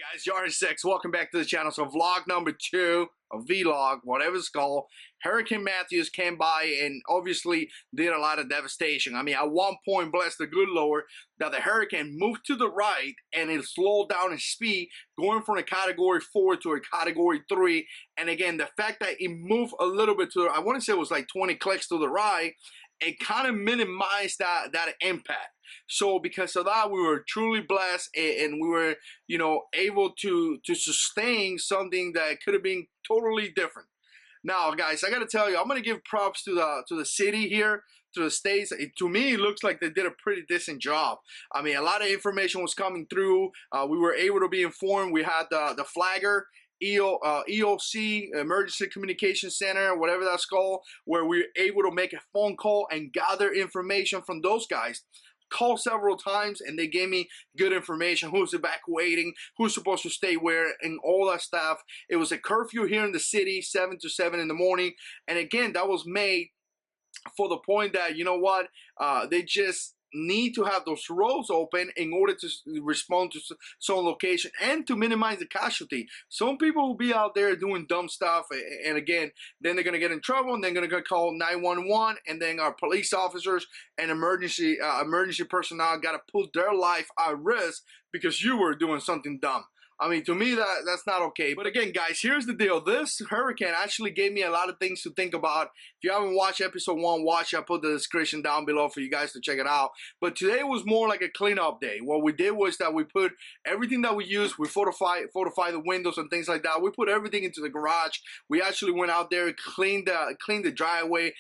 Hi guys, JH6, welcome back to the channel. So vlog number 2, or vlog, whatever it's called. Hurricane Matthews came by and obviously did a lot of devastation. I mean, at one point, bless the good Lord, that the hurricane moved to the right and it slowed down its speed, going from a category 4 to a category 3. And again, the fact that it moved a little bit to, I want to say it was like 20 clicks to the right, it kind of minimized that impact. So because of that, we were truly blessed, and we were, able to sustain something that could have been totally different. Now, guys, I got to tell you, I'm going to give props to the city here, to the states. To me, it looks like they did a pretty decent job. I mean, a lot of information was coming through. We were able to be informed. We had the flagger. EOC, Emergency Communication Center, whatever that's called, where we were able to make a phone call and gather information from those guys. Called several times and they gave me good information, who's evacuating, who's supposed to stay where, and all that stuff. It was a curfew here in the city, 7 to 7 in the morning, and again, that was made for the point that, you know what, they just need to have those roads open in order to respond to some location and to minimize the casualty. Some people will be out there doing dumb stuff, and again, then they're gonna get in trouble, and they're gonna call 911, and then our police officers and emergency personnel got to put their life at risk because you were doing something dumb. I mean, to me, that's not okay. But again, guys, here's the deal. This hurricane actually gave me a lot of things to think about. If you haven't watched episode 1, watch it. I'll put the description down below for you guys to check it out. But today was more like a cleanup day. What we did was that we put everything that we used, we fortify the windows and things like that. We put everything into the garage. We actually went out there, cleaned the driveway.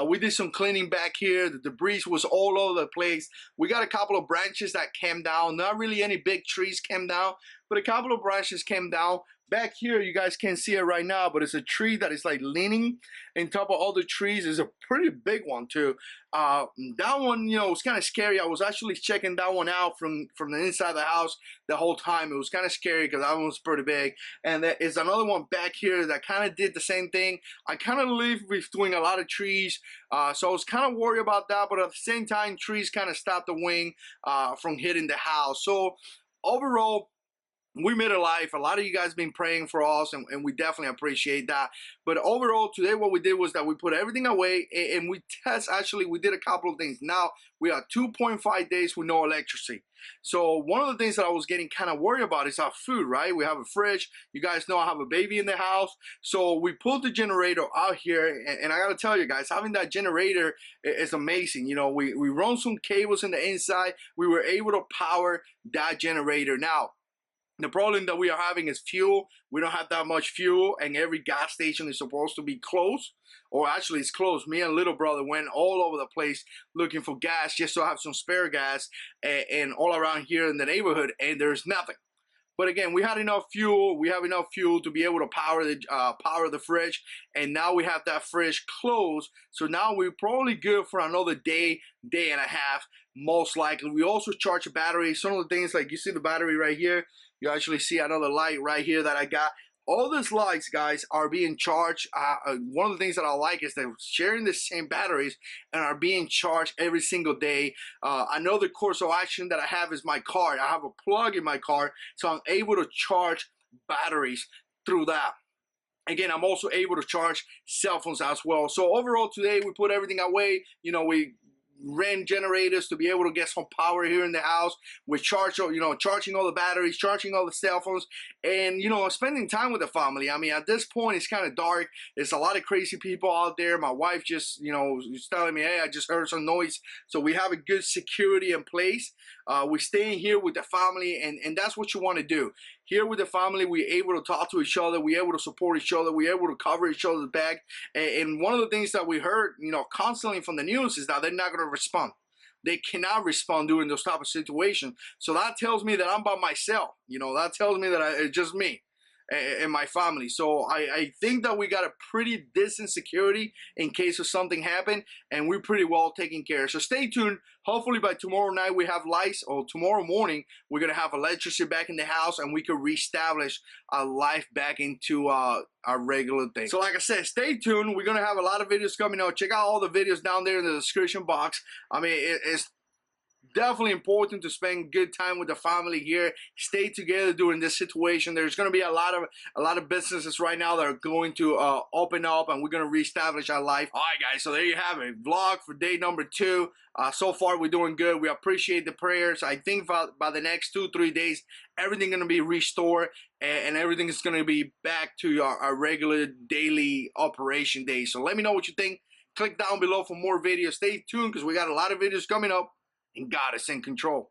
We did some cleaning back here. The debris was all over the place. We got a couple of branches that came down. Not really any big trees came down, but a couple of branches came down. Back here, you guys can't see it right now, but it's a tree that is like leaning on top of all the trees. It's a pretty big one too. That one, was kind of scary. I was actually checking that one out from the inside of the house the whole time. It was kind of scary because that one was pretty big. And there is another one back here that kind of did the same thing. I kind of live between a lot of trees, so I was kind of worried about that, but at the same time, trees kind of stopped the wind from hitting the house. So overall, we made it alive. A lot of you guys been praying for us, and we definitely appreciate that. But overall, today what we did was that we put everything away, and we did a couple of things. Now, we are 2.5 days with no electricity. So one of the things that I was getting kind of worried about is our food, right? We have a fridge. You guys know I have a baby in the house. So we pulled the generator out here, and I got to tell you guys, having that generator is amazing. We run some cables in the inside. We were able to power that generator. Now, the problem that we are having is fuel. We don't have that much fuel, and every gas station is supposed to be closed, or actually it's closed. Me and little brother went all over the place looking for gas just to have some spare gas, and all around here in the neighborhood, and there's nothing. But again, we had enough fuel. We have enough fuel to be able to power the fridge, and now we have that fridge closed. So now we're probably good for another day and a half, most likely. We also charge a battery. Some of the things, like you see the battery right here. You actually see another light right here that I got. All these lights, guys, are being charged. One of the things that I like is they're sharing the same batteries and are being charged every single day. Another course of action that I have is my car. I have a plug in my car, so I'm able to charge batteries through that. Again, I'm also able to charge cell phones as well. So overall, today we put everything away. We ran generators to be able to get some power here in the house. We charging all the batteries, charging all the cell phones, and spending time with the family. I mean, at this point, it's kind of dark. There's a lot of crazy people out there. My wife just, was telling me, hey, I just heard some noise. So we have a good security in place. We're staying here with the family, and that's what you want to do. Here with the family, we're able to talk to each other. We're able to support each other. We're able to cover each other's back. And one of the things that we heard, constantly from the news is that they're not going to respond. They cannot respond during those type of situations. So that tells me that I'm by myself. That tells me that it's just me and my family. So I think that we got a pretty decent security in case of something happen, and we're pretty well taken care of. So stay tuned. Hopefully by tomorrow night we have lights, or tomorrow morning we're gonna have electricity back in the house, and we can reestablish our life back into our regular thing. So like I said, stay tuned. We're gonna have a lot of videos coming out. Check out all the videos down there in the description box. I mean, it's definitely important to spend good time with the family here. Stay together during this situation. There's going to be a lot of businesses right now that are going to open up, and we're going to reestablish our life. All right, guys. So there you have it. Vlog for day number 2. So far, we're doing good. We appreciate the prayers. I think by the next 2-3 days, everything's going to be restored, and everything is going to be back to our regular daily operation days. So let me know what you think. Click down below for more videos. Stay tuned because we got a lot of videos coming up, and God is in control.